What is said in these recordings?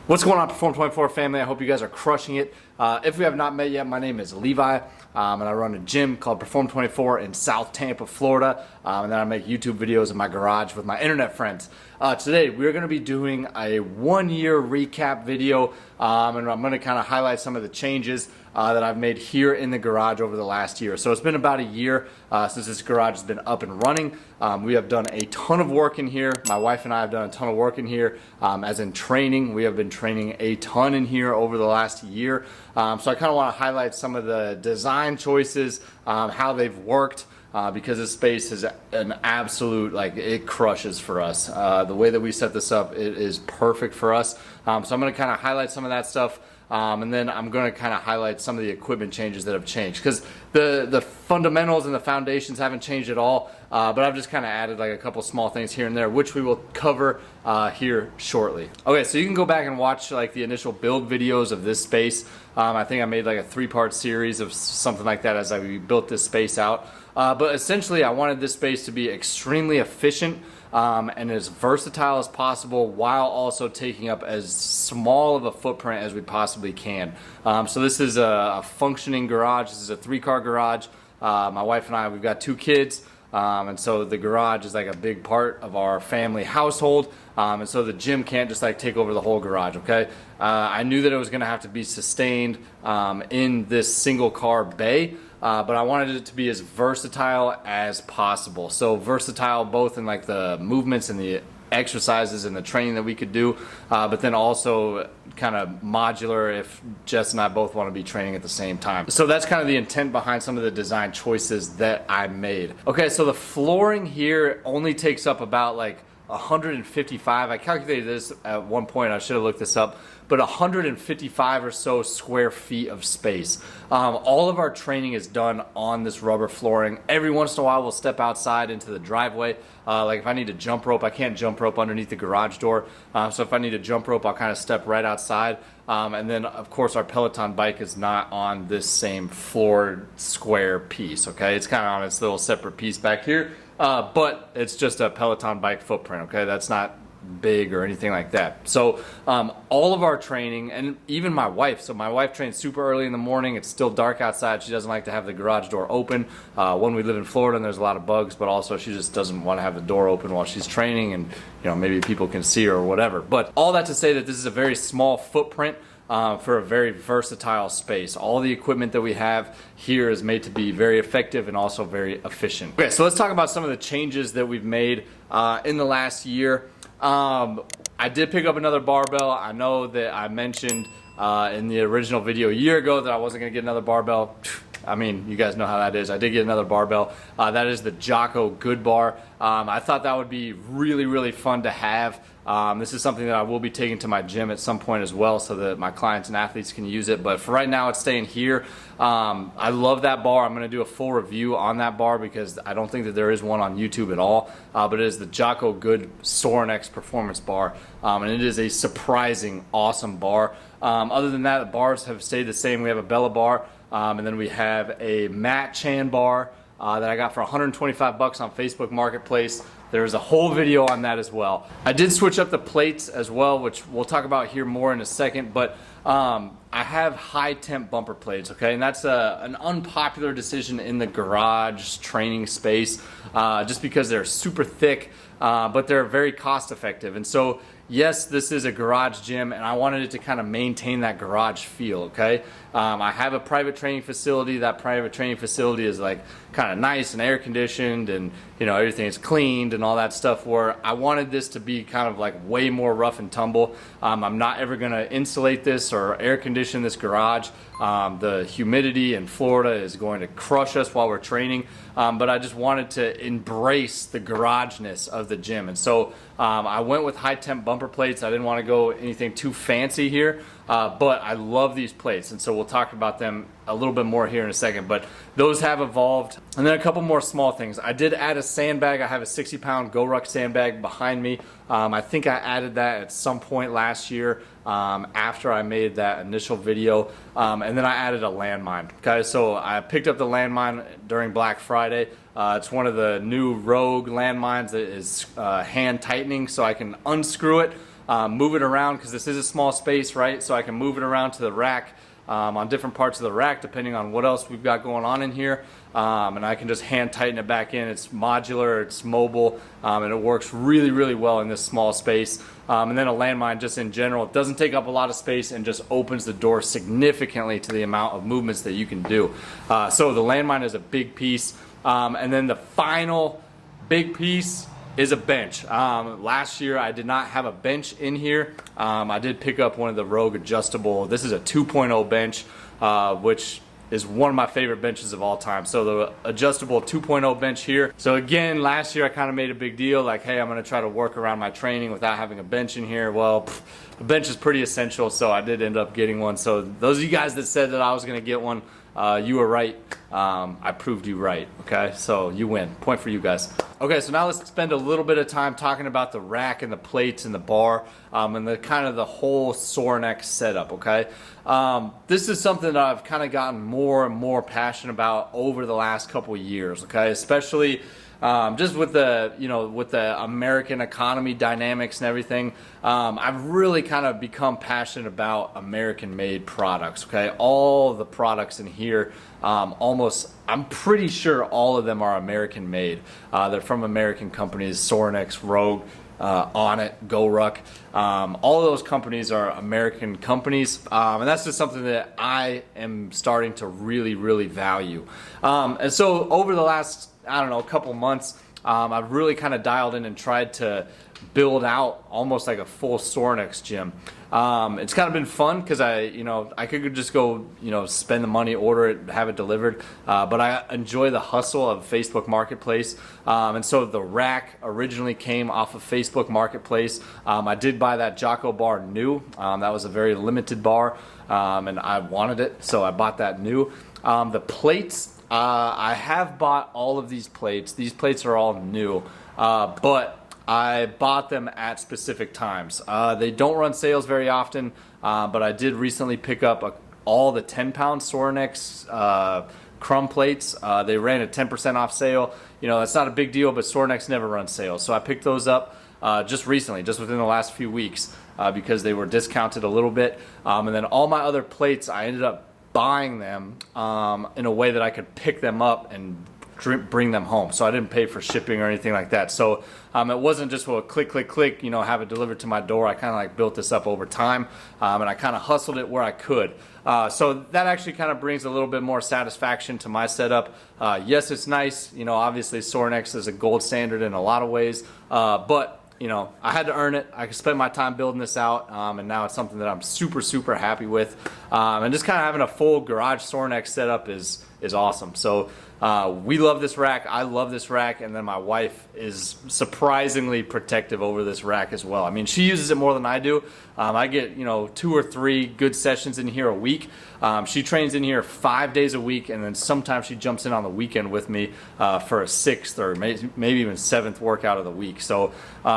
What's going on, Perform24 family? I hope you guys are crushing it. If we have not met yet, my name is Levi, and I run a gym called Perform24 in South Tampa, Florida, and then I make YouTube videos in my garage with my internet friends. Today, we're going to be doing a one-year recap video, and I'm going to kind of highlight some of the changes that I've made here in the garage over the last year. So it's been about a year since this garage has been up and running. We have done a ton of work in here. My wife and I have done a ton of work in here, as in training. We have been training a ton in here over the last year. So I kind of want to highlight some of the design choices, how they've worked, because this space is an absolute, like, it crushes for us. The way that we set this up, it is perfect for us. So I'm going to kind of highlight some of that stuff. And then I'm going to kind of highlight some of the equipment changes that have changed, because the fundamentals and the foundations haven't changed at all, but I've just kind of added like a couple small things here and there, which we will cover here shortly. Okay, so you can go back and watch like the initial build videos of this space. I think I made like a 3-part series of something like that as I built this space out. But essentially, I wanted this space to be extremely efficient and as versatile as possible, while also taking up as small of a footprint as we possibly can. So this is a functioning garage. This is a 3-car garage. My wife and I, we've got 2 kids, and so the garage is like a big part of our family household, and so the gym can't just like take over the whole garage. Okay, I knew that it was going to have to be sustained in this single car bay. But I wanted it to be as versatile as possible. So versatile both in like the movements and the exercises and the training that we could do, but then also kind of modular if Jess and I both want to be training at the same time. So that's kind of the intent behind some of the design choices that I made. Okay, so the flooring here only takes up about like 155. I calculated this at one point. I should have looked this up, but 155 or so square feet of space. All of our training is done on this rubber flooring. Every once in a while, we'll step outside into the driveway. Like if I need to jump rope, I can't jump rope underneath the garage door. So if I need to jump rope, I'll kind of step right outside. And then, of course, our Peloton bike is not on this same floored square piece. Okay, it's kind of on its little separate piece back here. But it's just a Peloton bike footprint, okay? That's not big or anything like that. So all of our training, and even my wife, so my wife trains super early in the morning. It's still dark outside. She doesn't like to have the garage door open. When we live in Florida and there's a lot of bugs, but also she just doesn't want to have the door open while she's training, and maybe people can see her or whatever. But all that to say that this is a very small footprint for a very versatile space. All the equipment that we have here is made to be very effective and also very efficient. Okay, so let's talk about some of the changes that we've made in the last year. I did pick up another barbell. I know that I mentioned in the original video a year ago that I wasn't going to get another barbell. I mean, you guys know how that is. I did get another barbell. That is the Jaeckel Good Bar. I thought that would be really, really fun to have. This is something that I will be taking to my gym at some point as well, so that my clients and athletes can use it. But for right now, it's staying here. I love that bar. I'm going to do a full review on that bar because I don't think that there is one on YouTube at all. But it is the Jaeckel Good Sorinex Performance Bar, and it is a surprising, awesome bar. Other than that, the bars have stayed the same. We have a Bella bar, and then we have a Matt Chan bar that I got for 125 bucks on Facebook Marketplace. There's a whole video on that as well. I did switch up the plates as well, which we'll talk about here more in a second, but I have high temp bumper plates, okay? And that's an unpopular decision in the garage training space, just because they're super thick, but they're very cost effective. And so, yes, this is a garage gym, and I wanted it to kind of maintain that garage feel, okay? I have a private training facility. That private training facility is like kind of nice and air conditioned, and everything is cleaned and all that stuff, where I wanted this to be kind of like way more rough and tumble. I'm not ever going to insulate this or air condition this garage. The humidity in Florida is going to crush us while we're training, but I just wanted to embrace the garageness of the gym. And so I went with high temp bumper plates. I didn't want to go anything too fancy here, but I love these plates, and so we'll talk about them a little bit more here in a second. But those have evolved. And then a couple more small things. I did add a sandbag. I have a 60-pound GoRuck sandbag behind me. I think I added that at some point last year after I made that initial video. And then I added a landmine. Okay, so I picked up the landmine during Black Friday. It's one of the new Rogue landmines that is hand tightening, so I can unscrew it move it around because this is a small space, right? So I can move it around to the rack on different parts of the rack depending on what else we've got going on in here. And I can just hand tighten it back in. It's modular, it's mobile, and it works really, really well in this small space. And then a landmine just in general, it doesn't take up a lot of space and just opens the door significantly to the amount of movements that you can do. So the landmine is a big piece. And then the final big piece is a bench. Last year I did not have a bench in here. I did pick up one of the Rogue adjustable. This is a 2.0 bench, which is one of my favorite benches of all time. So the adjustable 2.0 bench here. So again, last year I kind of made a big deal like, hey, I'm gonna try to work around my training without having a bench in here. Well, a bench is pretty essential, so I did end up getting one. So those of you guys that said that I was gonna get one, you were right. I proved you right, okay? So you win. Point for you guys. Okay, so now let's spend a little bit of time talking about the rack and the plates and the bar, and the kind of the whole Sorinex setup, okay? This is something that I've kind of gotten more and more passionate about over the last couple of years, okay? Especially just with the, with the American economy dynamics and everything, I've really kind of become passionate about American-made products, okay? All the products in here, I'm pretty sure all of them are American-made. They're from American companies, Sorinex, Rogue, Onnit, GoRuck. All of those companies are American companies, and that's just something that I am starting to really, really value. And so over the last, I don't know, a couple months, I've really kind of dialed in and tried to build out almost like a full Sorinex gym. It's kind of been fun because I could just go, spend the money, order it, have it delivered. But I enjoy the hustle of Facebook Marketplace. And so the rack originally came off of Facebook Marketplace. I did buy that Jaeckel bar new. That was a very limited bar, and I wanted it, so I bought that new. The plates, I have bought all of these plates. These plates are all new, but I bought them at specific times. They don't run sales very often, but I did recently pick up all the 10-pound Sorinex crumb plates. They ran a 10% off sale. That's not a big deal, but Sorinex never runs sales. So I picked those up just recently, just within the last few weeks, because they were discounted a little bit. And then all my other plates, I ended up buying them in a way that I could pick them up and bring them home. So I didn't pay for shipping or anything like that. So it wasn't just a click, click, click, have it delivered to my door. I kind of like built this up over time, and I kind of hustled it where I could. So that actually kind of brings a little bit more satisfaction to my setup. Yes, it's nice. Obviously Sorinex is a gold standard in a lot of ways, but I had to earn it. I spent my time building this out, and now it's something that I'm super, super happy with. And just kind of having a full garage Sorinex setup is awesome. So we love this rack. I love this rack, and then my wife is surprisingly protective over this rack as well. I mean, she uses it more than I do. I get 2 or 3 good sessions in here a week. She trains in here 5 days a week, and then sometimes she jumps in on the weekend with me for a 6th or maybe even 7th workout of the week. So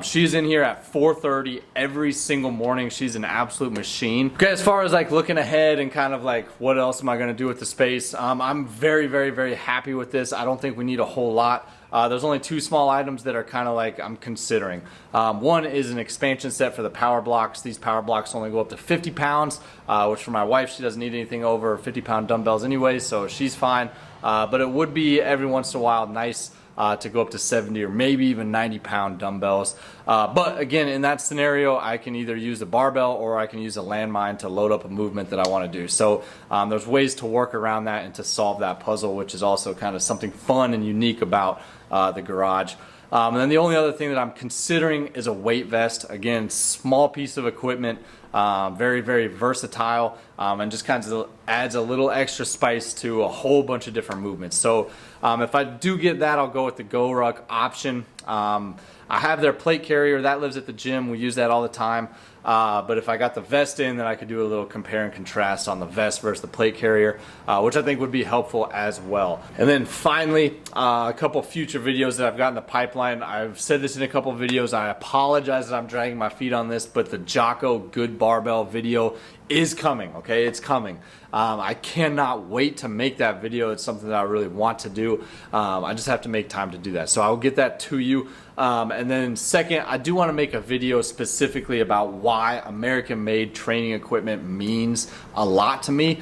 she's in here at 4:30 every single morning. She's an absolute machine. Okay, as far as like looking ahead and kind of like what else am I going to do with the space, I'm very, very, very happy with this. I don't think we need a whole lot. There's only 2 small items that are kind of like I'm considering. One is an expansion set for the power blocks. These power blocks only go up to 50 pounds, which for my wife, she doesn't need anything over 50-pound dumbbells anyway, so she's fine. But it would be every once in a while nice to go up to 70 or maybe even 90-pound dumbbells. But again, in that scenario, I can either use a barbell or I can use a landmine to load up a movement that I want to do. So there's ways to work around that and to solve that puzzle, which is also kind of something fun and unique about the garage. And then the only other thing that I'm considering is a weight vest. Again, small piece of equipment, very, very versatile, and just kind of adds a little extra spice to a whole bunch of different movements. So if I do get that, I'll go with the GoRuck option. I have their plate carrier that lives at the gym. We use that all the time. But if I got the vest in, then I could do a little compare and contrast on the vest versus the plate carrier, which I think would be helpful as well. And then finally, a couple future videos that I've got in the pipeline. I've said this in a couple videos. I apologize that I'm dragging my feet on this, but the Jaeckel Good Barbell video is coming, okay? It's coming. I cannot wait to make that video. It's something that I really want to do. I just have to make time to do that. So I'll get that to you And then second, I do want to make a video specifically about why American-made training equipment means a lot to me.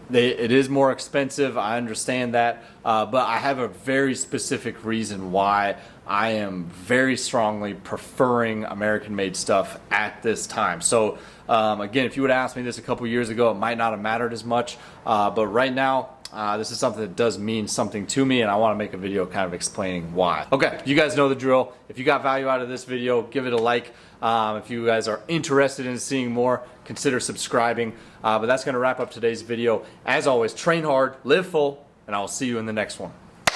It is more expensive, I understand that, but I have a very specific reason why I am very strongly preferring American-made stuff at this time. So again, if you would have asked me this a couple years ago, it might not have mattered as much, but right now, this is something that does mean something to me, and I want to make a video kind of explaining why. Okay, you guys know the drill. If you got value out of this video, give it a like. If you guys are interested in seeing more, consider subscribing. But that's going to wrap up today's video. As always, train hard, live full, and I will see you in the next one.